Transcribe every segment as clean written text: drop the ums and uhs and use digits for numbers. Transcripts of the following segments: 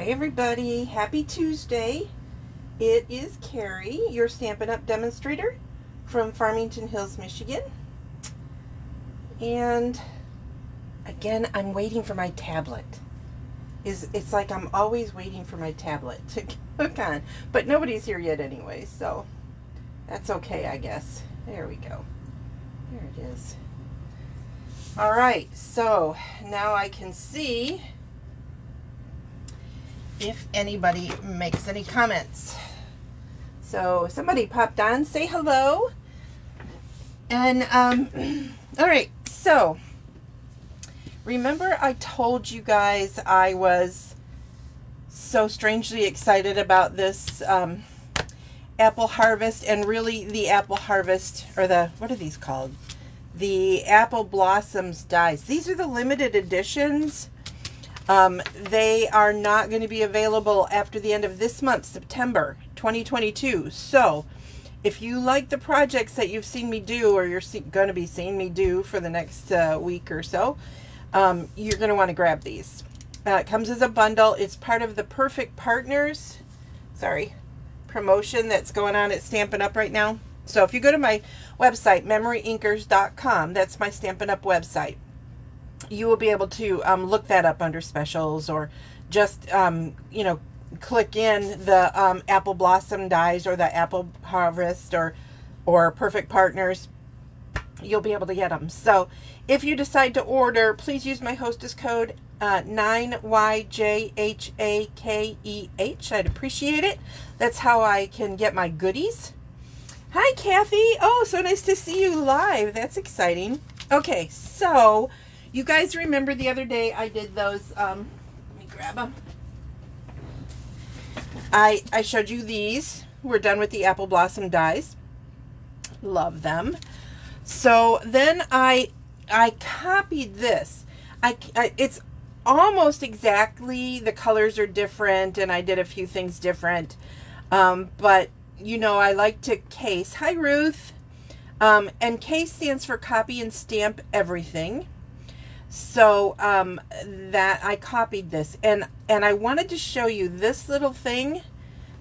Hi everybody, happy Tuesday. It is Carrie, your Stampin' Up! Demonstrator from Farmington Hills, Michigan. And again, I'm waiting for my tablet. It's like I'm always waiting for my tablet to hook on. But nobody's here yet anyway, so that's okay, I guess. There we go. There it is. Alright, so now I can see if anybody makes any comments. So somebody popped on, say hello. And all right, so remember I told you guys I was so strangely excited about this apple harvest, and really the apple harvest, or the, what are these called? The apple blossoms dies. These are the limited editions. They are not going to be available after the end of this month, September 2022. So if you like the projects that you've seen me do, or you're going to be seeing me do for the next week or so, you're going to want to grab these. It comes as a bundle. It's part of the Perfect Partners, promotion that's going on at Stampin' Up! Right now. So if you go to my website, MemoryINKers.com, that's my Stampin' Up! Website, you will be able to look that up under specials, or just click in the apple blossom dies or the apple harvest or Perfect Partners. You'll be able to get them. So if you decide to order, please use my hostess code 9YJHAKEH. I'd appreciate it. That's how I can get my goodies. Hi Kathy. Oh, so nice to see you live. That's exciting. Okay, so you guys remember the other day I did those, let me grab them. I showed you these. We're done with the apple blossom dies. Love them. So then I copied this. It's almost exactly, the colors are different, and I did a few things different. But you know, I like to case. Hi Ruth. And case stands for copy and stamp everything. So that I copied this, and I wanted to show you this little thing.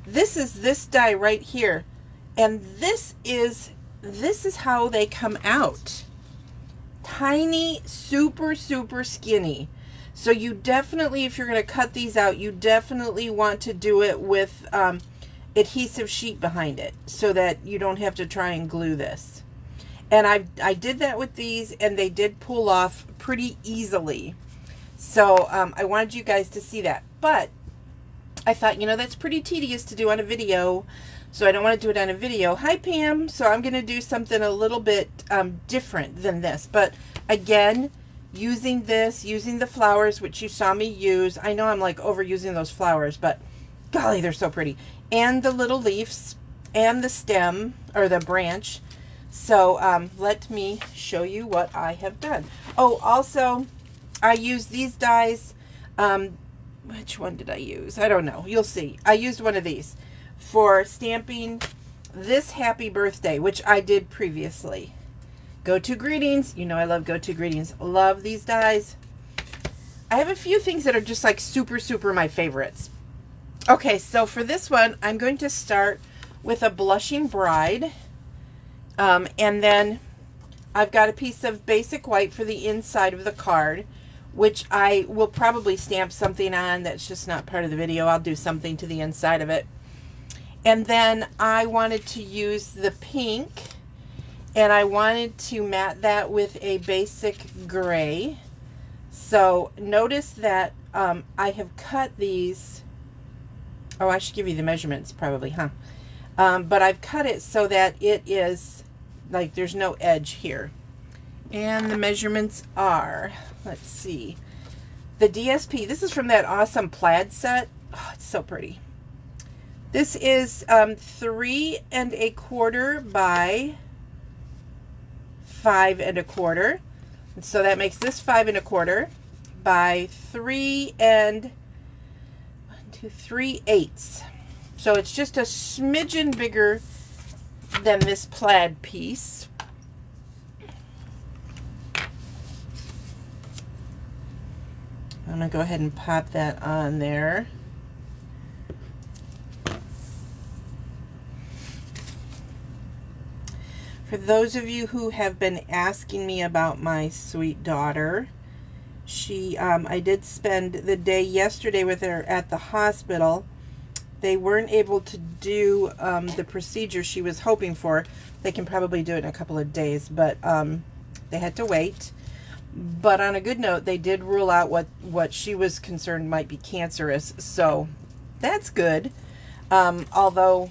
This is this die right here, and this is how they come out. Tiny, super skinny. So you definitely, if you're going to cut these out, you definitely want to do it with adhesive sheet behind it, so that you don't have to try and glue this. And I did that with these, and they did pull off pretty easily. So I wanted you guys to see that. But I thought, you know, that's pretty tedious to do on a video, so I don't want to do it on a video. Hi Pam. So I'm going to do something a little bit different than this. But again, using the flowers, which you saw me use. I know I'm like overusing those flowers, but golly, they're so pretty. And the little leaves and the stem, or the branch. So let me show you what I have done. Oh, also, I used these dies. Which one did I use? I don't know. You'll see. I used one of these for stamping this happy birthday, which I did previously. Go-to greetings. You know I love go-to greetings. Love these dies. I have a few things that are just like super my favorites. Okay, so for this one, I'm going to start with a blushing bride. And then I've got a piece of basic white for the inside of the card, which I will probably stamp something on. That's just not part of the video. I'll do something to the inside of it. And then I wanted to use the pink, and I wanted to matte that with a basic gray. So notice that I have cut these. Oh, I should give you the measurements probably, huh? But I've cut it so that it is like there's no edge here. And the measurements are, let's see, the DSP. This is from that awesome plaid set. Oh, it's so pretty. This is 3 1/4 by 5 1/4. And so that makes this 5 1/4 by 3 3/8. So it's just a smidgen bigger than this plaid piece. I'm going to go ahead and pop that on there. For those of you who have been asking me about my sweet daughter, I did spend the day yesterday with her at the hospital. They weren't able to do the procedure she was hoping for. They can probably do it in a couple of days, but they had to wait. But on a good note, they did rule out what she was concerned might be cancerous, so that's good. Although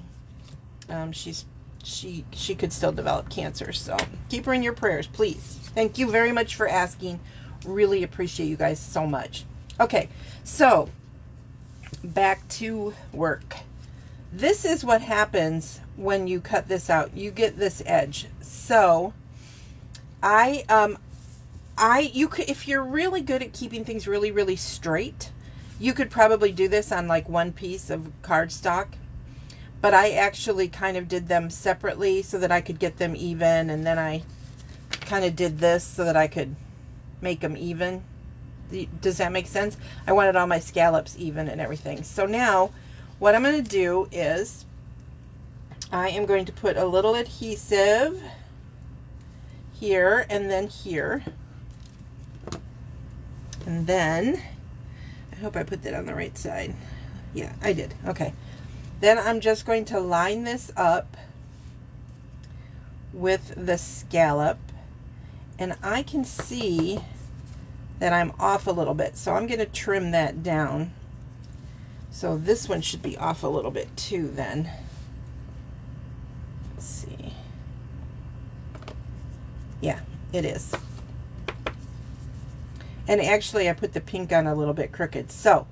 she could still develop cancer, so keep her in your prayers, please. Thank you very much for asking. Really appreciate you guys so much. Okay, so back to work. This is what happens when you cut this out. You get this edge. So you could, if you're really good at keeping things really, really straight, you could probably do this on like one piece of cardstock. But I actually kind of did them separately so that I could get them even, and then I kind of did this so that I could make them even. Does that make sense? I wanted all my scallops even and everything. So now what I'm going to do is I am going to put a little adhesive here and then here. And then, I hope I put that on the right side. Yeah, I did. Okay. Then I'm just going to line this up with the scallop. And I can see that I'm off a little bit. So I'm going to trim that down. So this one should be off a little bit too then. Let's see. Yeah, it is. And actually I put the pink on a little bit crooked. So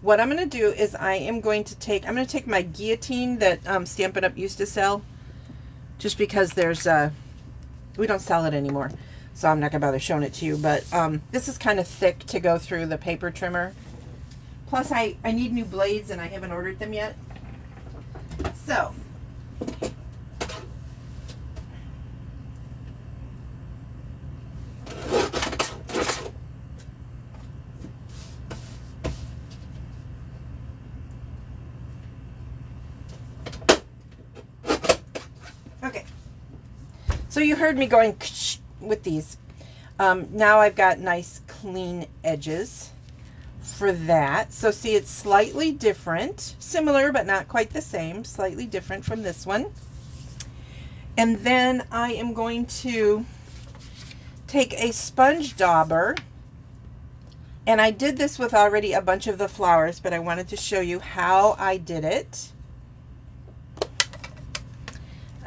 what I'm going to do is I'm going to take my guillotine that Stampin' Up! Used to sell, just because we don't sell it anymore, so I'm not going to bother showing it to you, but this is kind of thick to go through the paper trimmer. Plus I need new blades and I haven't ordered them yet. So So you heard me going with these. Now I've got nice clean edges for that. So see, it's slightly different, similar but not quite the same, slightly different from this one. And then I am going to take a sponge dauber, and I did this with already a bunch of the flowers, but I wanted to show you how I did it.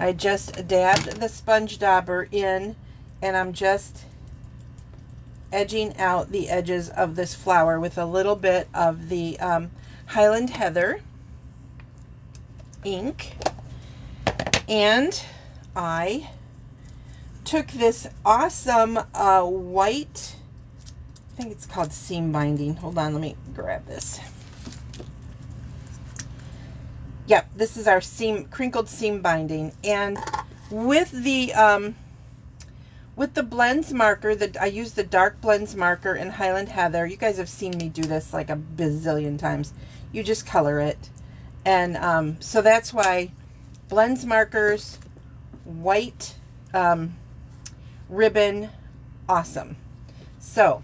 I just dabbed the sponge dauber in, and I'm just edging out the edges of this flower with a little bit of the Highland Heather ink. And I took this awesome white, I think it's called seam binding. Hold on, let me grab this. Yep, this is our crinkled seam binding, and with the blends marker, I use the dark blends marker in Highland Heather. You guys have seen me do this like a bazillion times. You just color it, and so that's why blends markers, white ribbon, awesome. So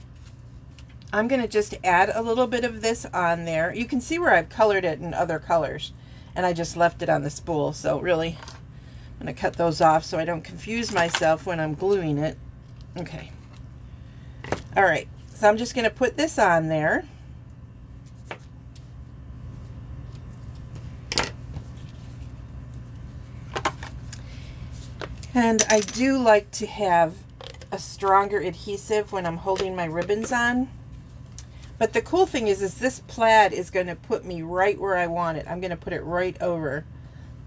I'm going to just add a little bit of this on there. You can see where I've colored it in other colors, and I just left it on the spool. So really, I'm going to cut those off so I don't confuse myself when I'm gluing it. Okay. All right. So I'm just going to put this on there. And I do like to have a stronger adhesive when I'm holding my ribbons on. But the cool thing is this plaid is going to put me right where I want it. I'm going to put it right over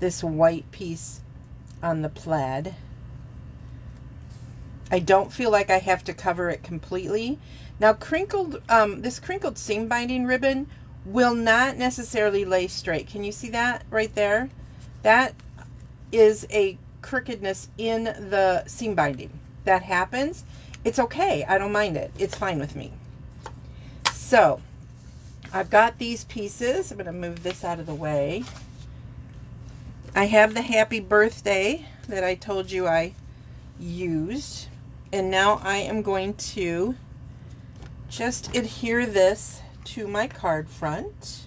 this white piece on the plaid. I don't feel like I have to cover it completely. Now, this crinkled seam binding ribbon will not necessarily lay straight. Can you see that right there? That is a crookedness in the seam binding. That happens. It's okay. I don't mind it. It's fine with me. So I've got these pieces. I'm going to move this out of the way. I have the happy birthday that I told you I used. And now I am going to just adhere this to my card front.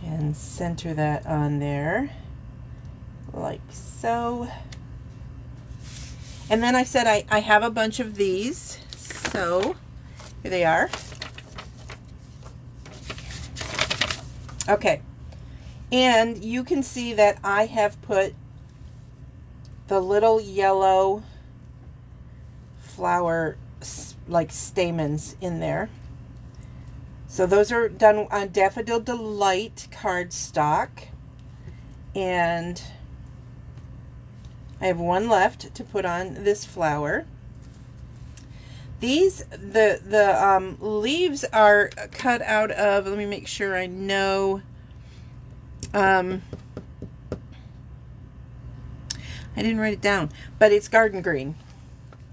And center that on there like so. And then I said I have a bunch of these, so here they are. Okay, and you can see that I have put the little yellow flower like stamens in there. So those are done on Daffodil Delight cardstock, and I have one left to put on this flower. These, the leaves are cut out of, let me make sure I know, I didn't write it down, but it's garden green.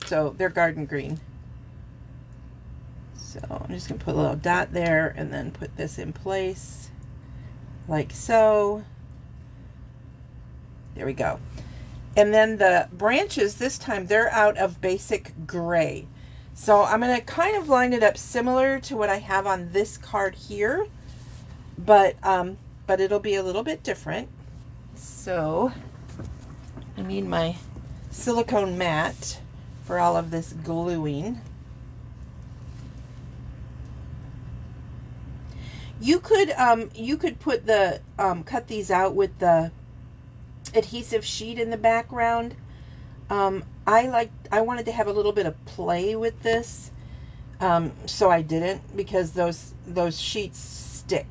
So they're garden green. So I'm just going to put a little dot there and then put this in place like so. There we go. And then the branches this time, they're out of basic gray. So I'm going to kind of line it up similar to what I have on this card here, but it'll be a little bit different. So I need my silicone mat for all of this gluing. You could put the cut these out with the adhesive sheet in the background. I wanted to have a little bit of play with this, so I didn't, because those sheets stick.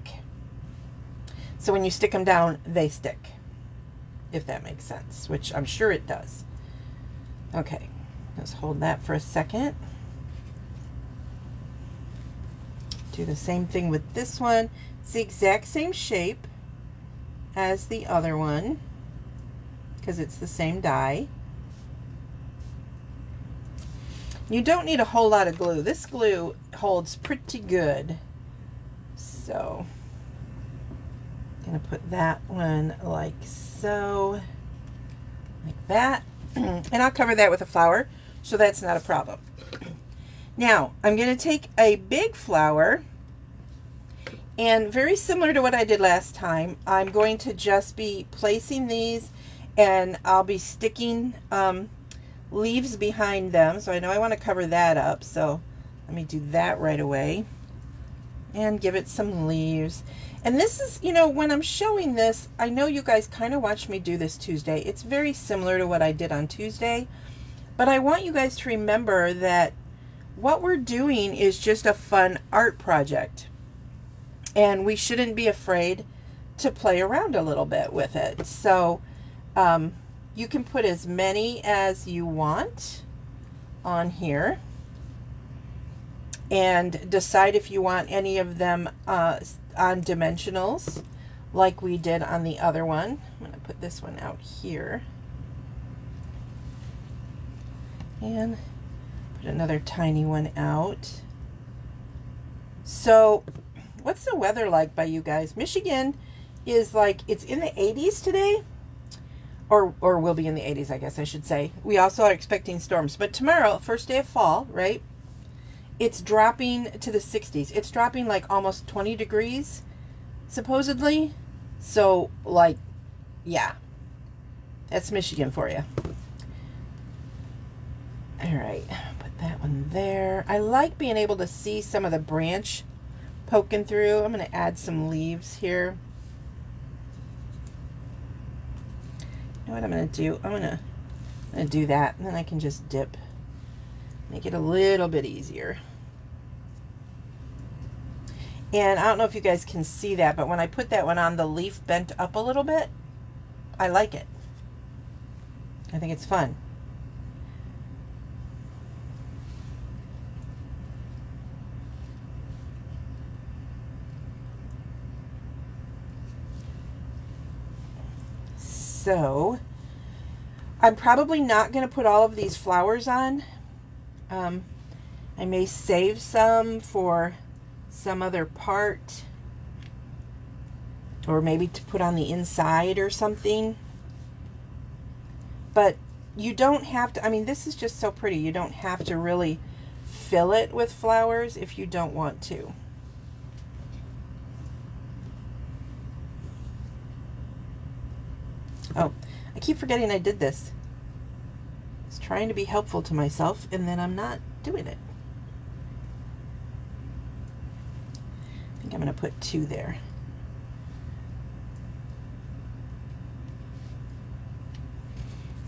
So when you stick them down, they stick, if that makes sense, which I'm sure it does. Okay, let's hold that for a second. Do the same thing with this one. It's the exact same shape as the other one because it's the same die. You don't need a whole lot of glue. This glue holds pretty good. So I'm going to put that one like so, like that. And I'll cover that with a flower, so that's not a problem. Now, I'm going to take a big flower, and very similar to what I did last time, I'm going to just be placing these, and I'll be sticking leaves behind them. So I know I want to cover that up, so let me do that right away and give it some leaves. And this is, you know, when I'm showing this, I know you guys kind of watched me do this Tuesday. It's very similar to what I did on Tuesday, but I want you guys to remember that what we're doing is just a fun art project, and we shouldn't be afraid to play around a little bit with it. So you can put as many as you want on here and decide if you want any of them on dimensionals like we did on the other one. I'm going to put this one out here and put another tiny one out. So what's the weather like by you guys? Michigan is like, it's in the 80s today, or will be in the 80s, I guess I should say. We also are expecting storms, but tomorrow, first day of fall, right? It's dropping to the 60s. It's dropping like almost 20 degrees, supposedly. So like, yeah, that's Michigan for you. All right, put that one there. I like being able to see some of the branch poking through. I'm going to add some leaves here. You know what I'm going to do? I'm going to do that, and then I can just dip. Make it a little bit easier. And I don't know if you guys can see that, but when I put that one on, the leaf bent up a little bit. I like it. I think it's fun. So I'm probably not going to put all of these flowers on. I may save some for some other part, or maybe to put on the inside or something. But you don't have to, I mean, this is just so pretty. You don't have to really fill it with flowers if you don't want to. Oh, I keep forgetting I did this. I was trying to be helpful to myself, and then I'm not doing it. I think I'm going to put 2 there.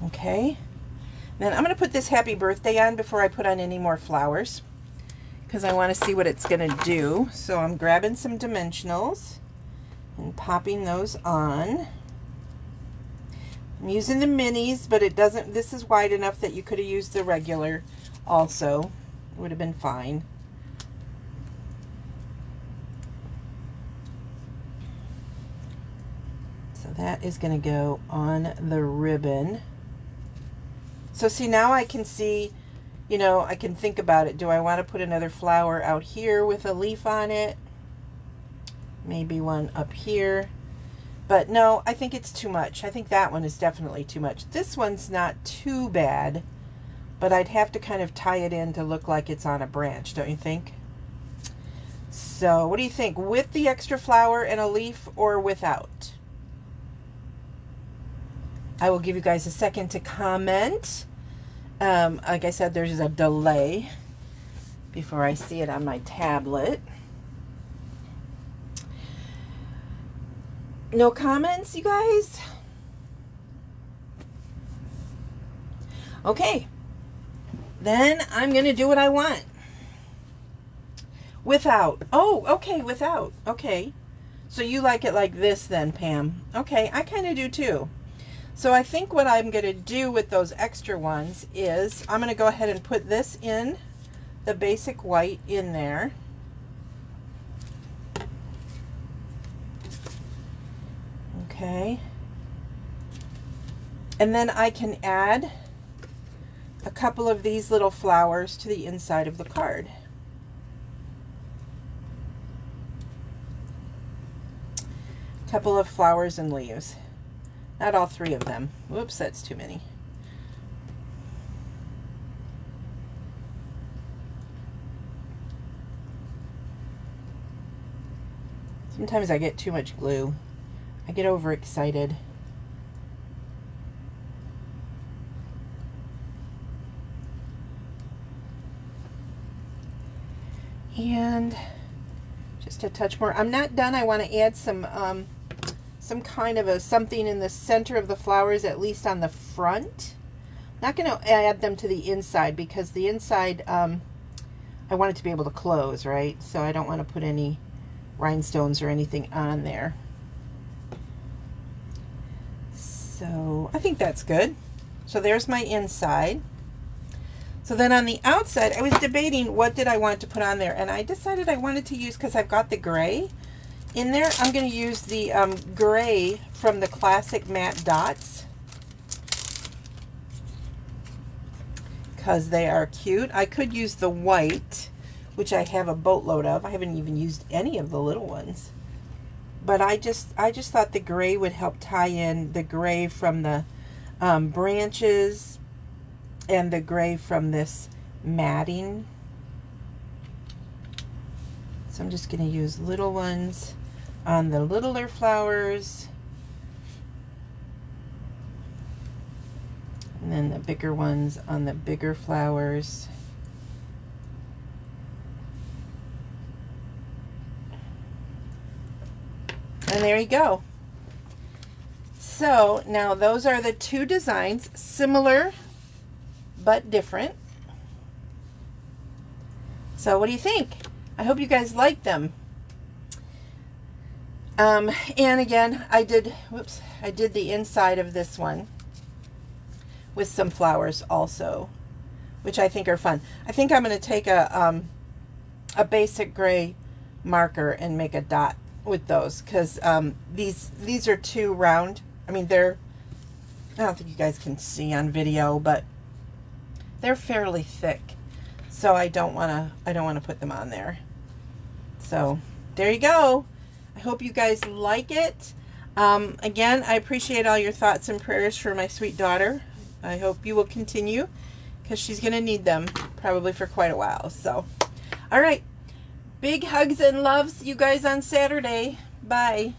Okay. Then I'm going to put this happy birthday on before I put on any more flowers, because I want to see what it's going to do. So I'm grabbing some dimensionals and popping those on. I'm using the minis, but it doesn't, this is wide enough that you could have used the regular also. It would have been fine. So that is going to go on the ribbon. So see, now I can see, you know, I can think about it. Do I want to put another flower out here with a leaf on it? Maybe one up here. But no, I think it's too much. I think that one is definitely too much. This one's not too bad, but I'd have to kind of tie it in to look like it's on a branch, don't you think? So what do you think? With the extra flower and a leaf, or without? I will give you guys a second to comment. Like I said, there's a delay before I see it on my tablet. No comments, you guys? Okay. Then I'm going to do what I want. Without. Oh, okay, without. Okay. So you like it like this then, Pam. Okay, I kind of do too. So I think what I'm going to do with those extra ones is I'm going to go ahead and put this in, the basic white in there. Okay. And then I can add a couple of these little flowers to the inside of the card. A couple of flowers and leaves. Not all 3 of them. Whoops, that's too many. Sometimes I get too much glue. I get overexcited. And just a touch more. I'm not done. I want to add some kind of a something in the center of the flowers, at least on the front. I'm not going to add them to the inside, because the inside I want it to be able to close, right? So I don't want to put any rhinestones or anything on there. So I think that's good. So there's my inside. So then on the outside, I was debating what did I want to put on there, and I decided I wanted to use, because I've got the gray in there, I'm going to use the gray from the Classic Matte Dots, because they are cute. I could use the white, which I have a boatload of. I haven't even used any of the little ones. But I just thought the gray would help tie in the gray from the branches and the gray from this matting. So I'm just going to use little ones on the littler flowers, and then the bigger ones on the bigger flowers. And there you go. So now those are the 2 designs, similar but different. So what do you think? I hope you guys like them. And again, I did the inside of this one with some flowers also, which I think are fun. I think I'm going to take a basic gray marker and make a dot with those, because these are too round. I mean, I don't think you guys can see on video, but they're fairly thick. So I don't want to put them on there. So there you go. I hope you guys like it. Again, I appreciate all your thoughts and prayers for my sweet daughter. I hope you will continue, because she's going to need them probably for quite a while. So, all right. Big hugs and loves. See you guys on Saturday. Bye.